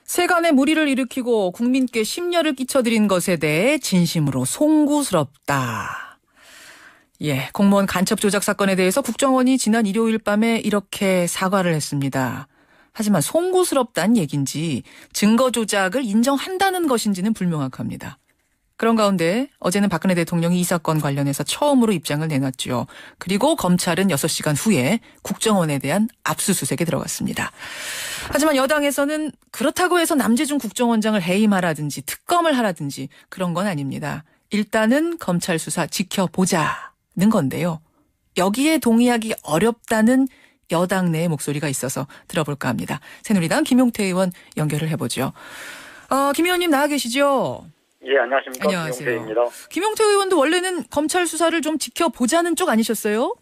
세간의 물의를 일으키고 국민께 심려를 끼쳐드린 것에 대해 진심으로 송구스럽다. 예, 공무원 간첩 조작 사건에 대해서 국정원이 지난 일요일 밤에 이렇게 사과를 했습니다. 하지만 송구스럽다는 얘긴지 증거 조작을 인정한다는 것인지는 불명확합니다. 그런 가운데 어제는 박근혜 대통령이 이 사건 관련해서 처음으로 입장을 내놨죠. 그리고 검찰은 6시간 후에 국정원에 대한 압수수색에 들어갔습니다. 하지만 여당에서는 그렇다고 해서 남재준 국정원장을 해임하라든지 특검을 하라든지 그런 건 아닙니다. 일단은 검찰 수사 지켜보자는 건데요. 여기에 동의하기 어렵다는 여당 내의 목소리가 있어서 들어볼까 합니다. 새누리당 김용태 의원 연결을 해보죠. 김 의원님 나와 계시죠? 예, 안녕하십니까. 안녕하세요. 김용태입니다. 김용태 의원도 원래는 검찰 수사를 좀 지켜보자는 쪽 아니셨어요?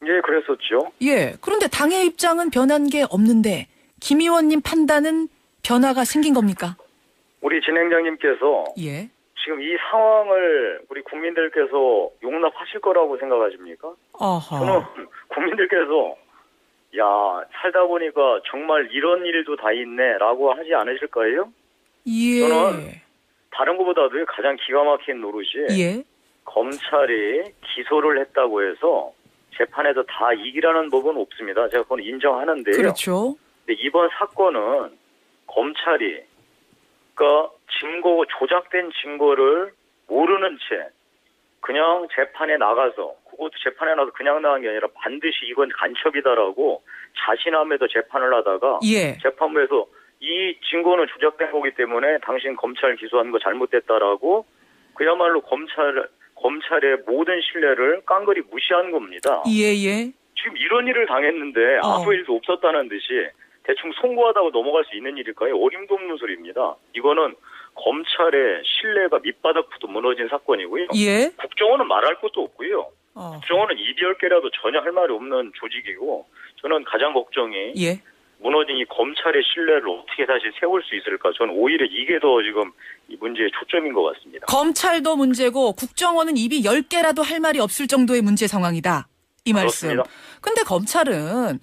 예, 그랬었죠. 예. 그런데 당의 입장은 변한 게 없는데 김 의원님 판단은 변화가 생긴 겁니까? 우리 진행장님께서 예. 지금 이 상황을 우리 국민들께서 용납하실 거라고 생각하십니까? 어허. 저는 국민들께서 야, 살다 보니까 정말 이런 일도 다 있네라고 하지 않으실 거예요? 예. 저는 다른 것보다도 가장 기가 막힌 노릇이 예. 검찰이 기소를 했다고 해서 재판에서 다 이기라는 법은 없습니다. 제가 그건 인정하는데요. 그렇죠. 근데 이번 사건은 검찰이 조작된 증거를 모르는 채 그냥 재판에 나가서, 그것도 재판에 나가서 그냥 나간 게 아니라 반드시 이건 간첩이다라고 자신함에도 재판을 하다가 예. 재판부에서 이 증거는 조작된 거기 때문에 당신 검찰 기소한 거 잘못됐다라고 그야말로 검찰의 모든 신뢰를 깡그리 무시한 겁니다. 예예. 지금 이런 일을 당했는데 아무 일도 없었다는 듯이 대충 송구하다고 넘어갈 수 있는 일일까요? 어림도 없는 소리입니다. 이거는 검찰의 신뢰가 밑바닥부터 무너진 사건이고요. 예. 국정원은 말할 것도 없고요. 국정원은 입이 10개라도 전혀 할 말이 없는 조직이고, 저는 가장 걱정이 예. 무너진 이 검찰의 신뢰를 어떻게 다시 세울 수 있을까? 저는 오히려 이게 더 지금 이 문제의 초점인 것 같습니다. 검찰도 문제고 국정원은 입이 10개라도 할 말이 없을 정도의 문제 상황이다. 이 말씀. 그렇습니다. 근데 검찰은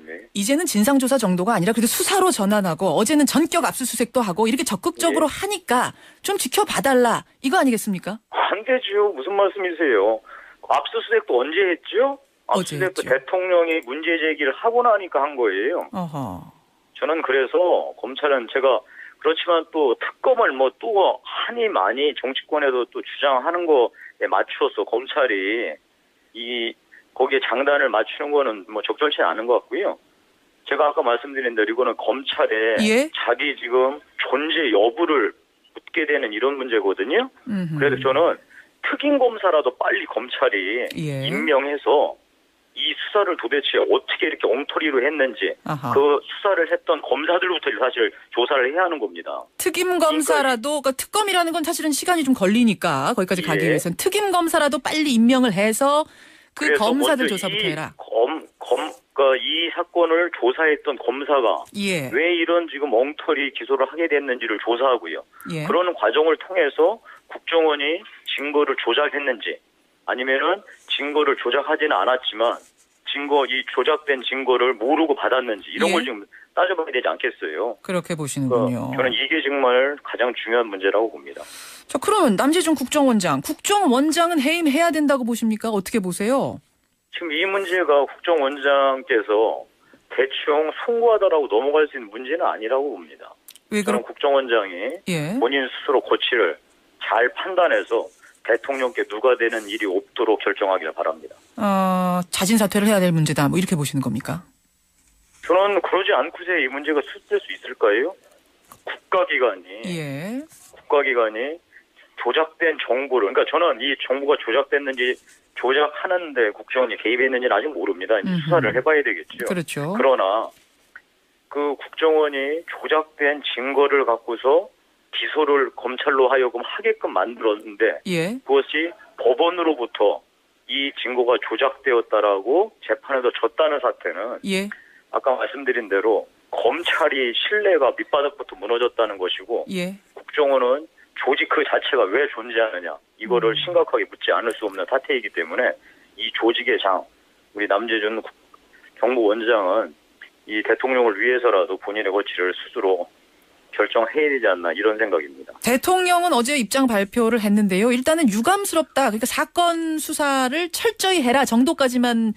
네. 이제는 진상조사 정도가 아니라 그래도 수사로 전환하고 어제는 전격 압수수색도 하고 이렇게 적극적으로 하니까 좀 지켜봐달라. 이거 아니겠습니까? 안 되죠. 무슨 말씀이세요? 압수수색도 언제 했죠? 압수수색도 어제 했죠. 대통령이 문제 제기를 하고 나니까 한 거예요. 어허. 저는 그래서 검찰은 제가 그렇지만 또 특검을 또 하니 많이 정치권에도 또 주장하는 거에 맞춰서 검찰이 거기에 장단을 맞추는 거는 적절치 않은 것 같고요. 제가 아까 말씀드린 대로 이거는 검찰에 예? 자기 지금 존재 여부를 묻게 되는 이런 문제거든요. 그래서 저는 특임 검사라도 빨리 검찰이 예. 임명해서 이 수사를 도대체 어떻게 이렇게 엉터리로 했는지 아하. 그 수사를 했던 검사들부터 사실 조사를 해야 하는 겁니다. 특임 검사라도 그러니까 특검이라는 건 사실은 시간이 좀 걸리니까 거기까지 가기 예. 위해서는 특임 검사라도 빨리 임명을 해서 그 그래서 검사들 먼저 조사부터 해라. 이 사건을 조사했던 검사가 예. 왜 이런 지금 엉터리 기소를 하게 됐는지를 조사하고요. 예. 그런 과정을 통해서 국정원이 증거를 조작했는지 아니면은 증거를 조작하지는 않았지만 이 조작된 증거를 모르고 받았는지 이런 예. 걸 지금 따져봐야 되지 않겠어요. 그렇게 보시는군요. 저는 이게 정말 가장 중요한 문제라고 봅니다. 자, 그러면 남재준 국정원장은 해임해야 된다고 보십니까? 어떻게 보세요? 지금 이 문제가 국정원장께서 대충 송구하다라고 넘어갈 수 있는 문제는 아니라고 봅니다. 왜 저는 국정원장이 예. 본인 스스로 고치를 잘 판단해서 대통령께 누가 되는 일이 없도록 결정하기를 바랍니다. 자진 사퇴를 해야 될 문제다. 이렇게 보시는 겁니까? 저는 그러지 않고서 이 문제가 수습될 수 있을까요? 예. 국가기관이 조작된 정보를, 그러니까 저는 이 정보가 조작됐는지 조작하는데 국정원이 개입했는지는 아직 모릅니다. 이제 수사를 해봐야 되겠죠. 그렇죠. 그러나 그 국정원이 조작된 증거를 갖고서 기소를 검찰로 하여금 하게끔 만들었는데 예. 그것이 법원으로부터 이 증거가 조작되었다라고 재판에서 졌다는 사태는 예. 아까 말씀드린 대로 검찰이 신뢰가 밑바닥부터 무너졌다는 것이고 예. 국정원은 조직 그 자체가 왜 존재하느냐 이거를 심각하게 묻지 않을 수 없는 사태이기 때문에 이 조직의 장 우리 남재준 경무원장은 이 대통령을 위해서라도 본인의 거취를 스스로 결정해야 되지 않나 이런 생각입니다. 대통령은 어제 입장 발표를 했는데요. 일단은 유감스럽다. 그러니까 사건 수사를 철저히 해라 정도까지만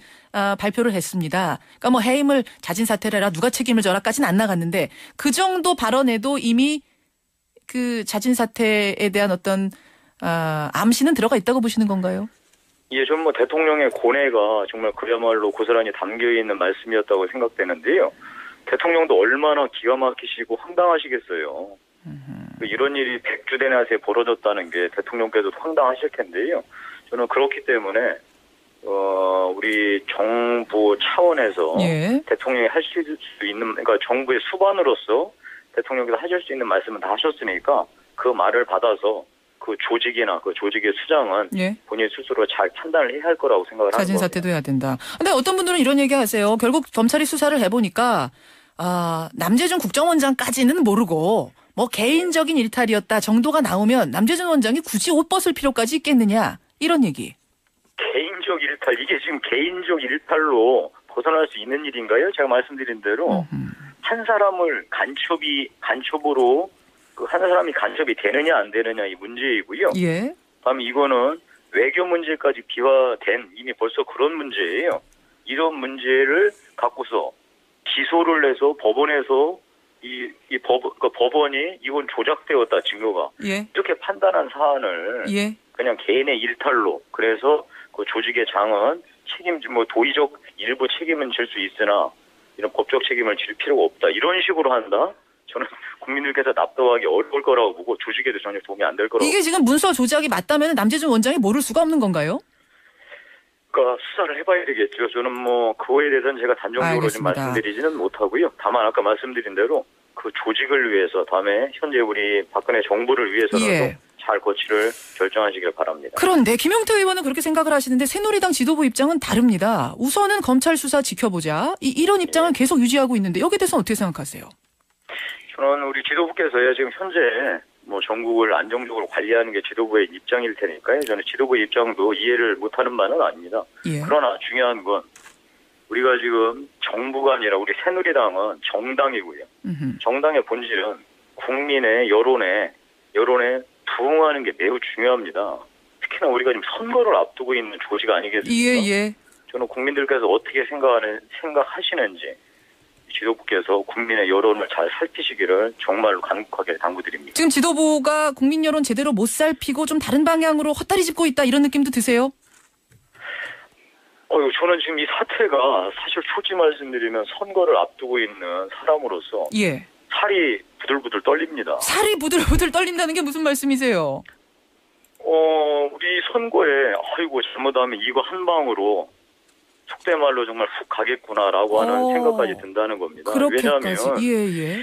발표를 했습니다. 그러니까 뭐 해임을 자진 사퇴를 해라 누가 책임을 져라까지는 안 나갔는데 그 정도 발언에도 이미 그 자진 사퇴에 대한 어떤 암시는 들어가 있다고 보시는 건가요? 예, 좀 뭐 대통령의 고뇌가 정말 그야말로 고스란히 담겨 있는 말씀이었다고 생각되는데요. 대통령도 얼마나 기가 막히시고 황당하시겠어요. 이런 일이 백주대낮에 벌어졌다는 게 대통령께서도 황당하실 텐데요. 저는 그렇기 때문에 우리 정부 차원에서 예. 대통령이 하실 수 있는, 그러니까 정부의 수반으로서 대통령께서 하실 수 있는 말씀은 다 하셨으니까 그 말을 받아서 그 조직이나 그 조직의 수장은 예. 본인 스스로 잘 판단을 해야 할 거라고 생각을 하는 자진 겁니다. 사퇴도 해야 된다. 근데 어떤 분들은 이런 얘기 하세요. 결국 검찰이 수사를 해보니까 남재준 국정원장까지는 모르고 뭐 개인적인 일탈이었다 정도가 나오면 남재준 원장이 굳이 옷 벗을 필요까지 있겠느냐 이런 얘기. 개인적 일탈, 이게 지금 개인적 일탈로 벗어날 수 있는 일인가요? 제가 말씀드린 대로 한 사람을 간첩으로 그 한 사람이 간첩이 되느냐 안 되느냐 이 문제이고요. 예. 다음에 이거는 외교 문제까지 비화된 이미 벌써 그런 문제예요. 이런 문제를 갖고서 기소를 해서 법원에서 법원이 이건 조작되었다 증거가 예. 이렇게 판단한 사안을 예. 그냥 개인의 일탈로 그래서 그 조직의 장은 도의적 일부 책임은 질 수 있으나 이런 법적 책임을 질 필요가 없다 이런 식으로 한다. 저는 국민들께서 납득하기 어려울 거라고 보고 조직에도 전혀 도움이 안 될 거라고. 이게 지금 문서 조작이 맞다면 남재준 원장이 모를 수가 없는 건가요? 그러니까 수사를 해봐야 되겠죠. 저는 뭐 그거에 대해서는 제가 단정적으로 좀 말씀드리지는 못하고요. 다만 아까 말씀드린 대로 그 조직을 위해서 다음에 현재 우리 박근혜 정부를 위해서라도 예. 잘 거취를 결정하시길 바랍니다. 그런데 김용태 의원은 그렇게 생각을 하시는데 새누리당 지도부 입장은 다릅니다. 우선은 검찰 수사 지켜보자. 이런 입장을 계속 유지하고 있는데 여기에 대해서는 어떻게 생각하세요? 저는 우리 지도부께서요 지금 현재 뭐 전국을 안정적으로 관리하는 게 지도부의 입장일 테니까요. 저는 지도부의 입장도 이해를 못하는 바는 아닙니다. 예. 그러나 중요한 건 우리가 지금 정부가 아니라 우리 새누리당은 정당이고요. 정당의 본질은 국민의 여론에 부응하는 게 매우 중요합니다. 특히나 우리가 지금 선거를 앞두고 있는 조직 아니겠습니까? 예. 저는 국민들께서 어떻게 생각하시는지 지도부께서 국민의 여론을 잘 살피시기를 정말로 간곡하게 당부드립니다. 지금 지도부가 국민 여론 제대로 못 살피고 좀 다른 방향으로 헛다리 짚고 있다 이런 느낌도 드세요? 저는 지금 이 사태가 사실 솔직히 말씀드리면 선거를 앞두고 있는 사람으로서 예. 살이 부들부들 떨립니다. 살이 부들부들 떨린다는 게 무슨 말씀이세요? 우리 선거에 잘못하면 이거 한 방으로 속된 말로 정말 훅 가겠구나라고 하는 생각까지 든다는 겁니다. 그렇게까지. 왜냐하면 예.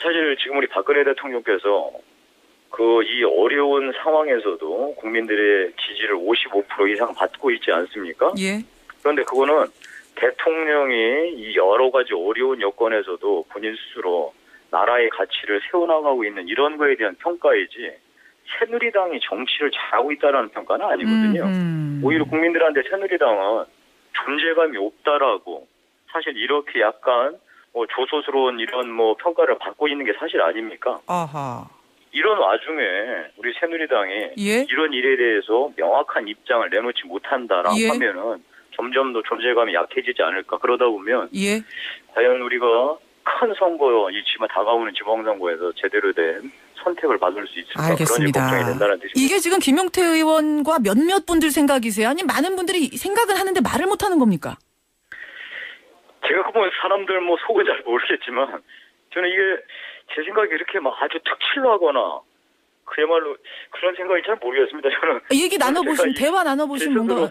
사실 지금 우리 박근혜 대통령께서 이 어려운 상황에서도 국민들의 지지를 55% 이상 받고 있지 않습니까? 예. 그런데 그거는 대통령이 이 여러 가지 어려운 여건에서도 본인 스스로 나라의 가치를 세워나가고 있는 이런 거에 대한 평가이지 새누리당이 정치를 잘하고 있다는 평가는 아니거든요. 오히려 국민들한테 새누리당은 존재감이 없다라고 사실 이렇게 약간 조소스러운 이런 평가를 받고 있는 게 사실 아닙니까? 아하. 이런 와중에 우리 새누리당이 예? 이런 일에 대해서 명확한 입장을 내놓지 못한다라고 하면은 점점 더 존재감이 약해지지 않을까. 그러다 보면 예. 과연 우리가 큰 선거, 다가오는 지방선거에서 제대로 된 선택을 받을 수 있을까. 알겠습니다. 그런 걱정이 된다는 뜻입니다. 이게 지금 김용태 의원과 몇몇 분들 생각이세요? 아니면 많은 분들이 생각은 하는데 말을 못하는 겁니까? 제가 사람들 속은 잘 모르겠지만 저는 이게 제 생각에 이렇게 아주 특칠로 하거나 그야말로 그런 생각이 잘 모르겠습니다. 저는 얘기 나눠보시면 대화 나눠보시면 뭔가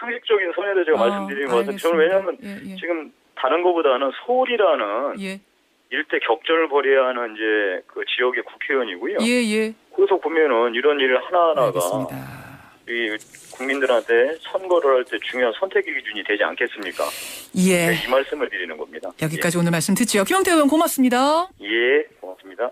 상식적인 선에서 제가 말씀드리는 것은 저는 왜냐하면 지금 다른 것보다는 서울이라는 일대 격전을 벌여야 하는 이제 그 지역의 국회의원이고요. 그래서 보면은 이런 일을 하나하나가 알겠습니다. 이 국민들한테 선거를 할 때 중요한 선택의 기준이 되지 않겠습니까? 예. 이 말씀을 드리는 겁니다. 여기까지 오늘 말씀 듣죠. 김용태 의원 고맙습니다. 예, 고맙습니다.